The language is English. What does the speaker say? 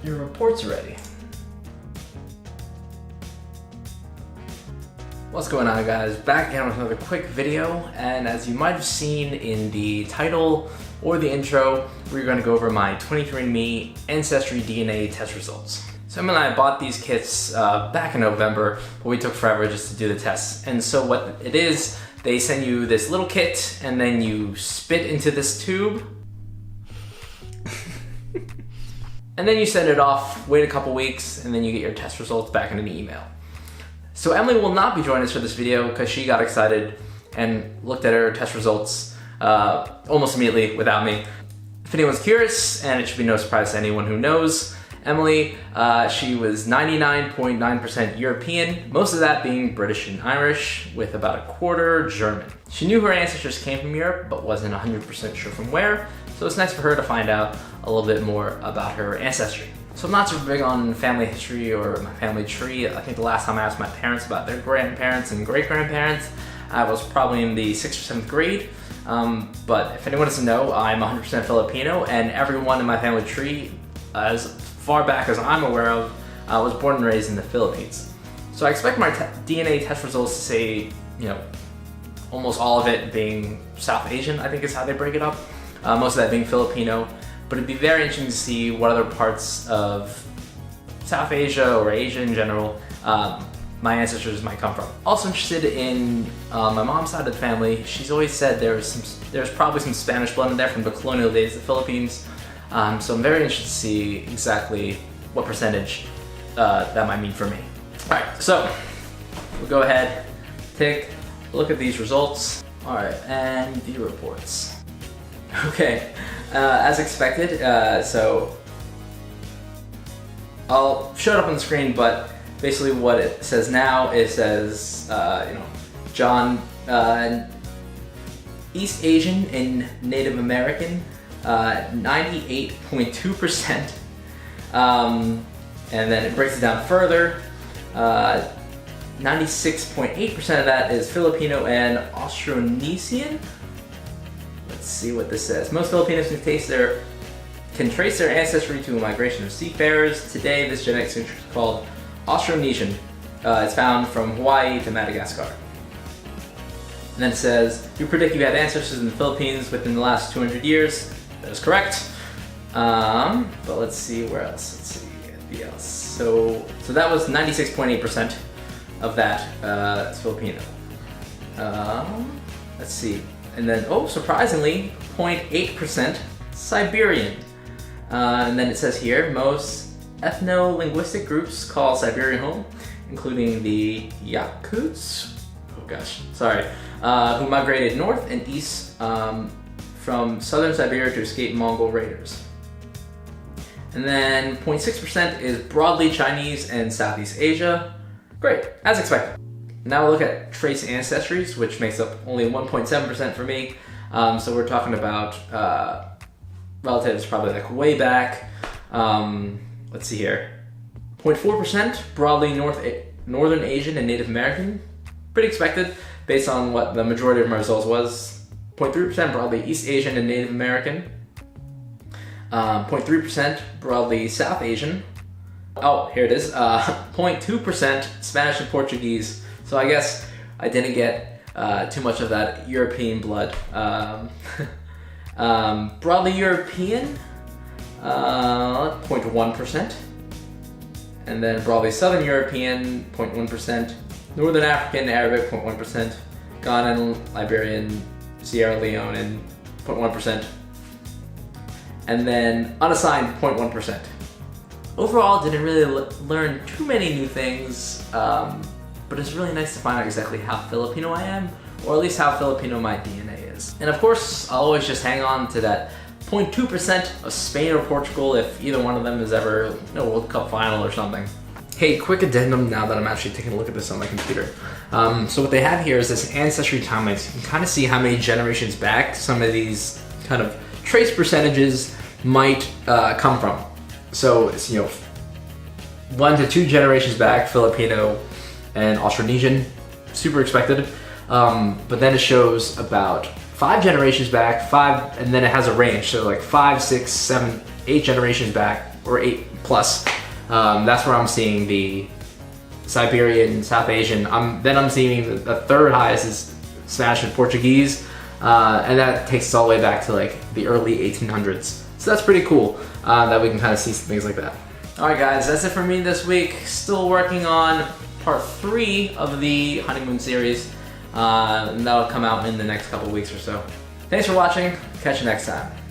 your reports ready. What's going on, guys? Back again with another quick video, and as you might have seen in the title or the intro, we're going to go over my 23andMe Ancestry DNA test results. So Emma and I bought these kits back in November, but we took forever just to do the tests. And so what it is, they send you this little kit, and then you spit into this tube, and then you send it off, wait a couple weeks, and then you get your test results back in an email. So Emily will not be joining us for this video because she got excited and looked at her test results almost immediately without me. If anyone's curious, and it should be no surprise to anyone who knows, Emily, she was 99.9% European, most of that being British and Irish, with about a quarter German. She knew her ancestors came from Europe, but wasn't 100% sure from where, so it's nice for her to find out a little bit more about her ancestry. So I'm not super big on family history or my family tree. I think the last time I asked my parents about their grandparents and great-grandparents, I was probably in the 6th or 7th grade. But if anyone doesn't know, I'm 100% Filipino, and everyone in my family tree, as far back as I'm aware of, was born and raised in the Philippines. So I expect my DNA test results to say, almost all of it being South Asian, I think is how they break it up. Most of that being Filipino. But it'd be very interesting to see what other parts of South Asia or Asia in general my ancestors might come from. Also interested in my mom's side of the family. She's always said there's probably some Spanish blood in there from the colonial days of the Philippines. So I'm very interested to see exactly what percentage that might mean for me. All right, so we'll go ahead, take a look at these results. All right, and the reports. Okay, as expected, so I'll show it up on the screen, but basically what it says now, it says, John, East Asian and Native American, 98.2%, and then it breaks it down further. 96.8% of that is Filipino and Austronesian. Let's see what this says. Most Filipinos can trace their ancestry to a migration of seafarers. Today, this genetic signature is called Austronesian. It's found from Hawaii to Madagascar. And then it says, you predict you had ancestors in the Philippines within the last 200 years. That is correct. But let's see where else. Let's see anything else. So that was 96.8% of that is Filipino. Let's see. And then, surprisingly, 0.8% Siberian. And then it says here, most ethno-linguistic groups call Siberia home, including the Yakuts, who migrated north and east from southern Siberia to escape Mongol raiders. And then 0.6% is broadly Chinese and Southeast Asia. Great, as expected. Now we'll look at trace ancestries, which makes up only 1.7% for me. So we're talking about relatives probably like way back. Let's see here. 0.4% broadly Northern Asian and Native American. Pretty expected based on what the majority of my results was. 0.3% broadly East Asian and Native American. 0.3% broadly South Asian. Oh, here it is. 0.2% Spanish and Portuguese. So I guess I didn't get too much of that European blood. Broadly European, 0.1%. And then broadly Southern European, 0.1%. Northern African, Arabic, 0.1%. Ghanaian, Liberian, Sierra Leone, 0.1%. And then unassigned, 0.1%. Overall, didn't really learn too many new things. But it's really nice to find out exactly how Filipino I am, or at least how Filipino my DNA is. And of course, I'll always just hang on to that 0.2% of Spain or Portugal if either one of them is ever World Cup final or something. Hey, quick addendum now that I'm actually taking a look at this on my computer. So what they have here is this ancestry timeline. So you can kind of see how many generations back some of these kind of trace percentages might come from. So it's 1 to 2 generations back, Filipino and Austronesian, super expected. But then it shows about 5 generations back, and then it has a range. So like 5, 6, 7, 8 generations back, or 8 plus. That's where I'm seeing the Siberian, South Asian. Then I'm seeing the third highest is Spanish and Portuguese, and that takes us all the way back to like the early 1800s. So that's pretty cool that we can kind of see some things like that. All right, guys, that's it for me this week. Still working on part 3 of the honeymoon series, and that'll come out in the next couple weeks or so. Thanks for watching. Catch you next time.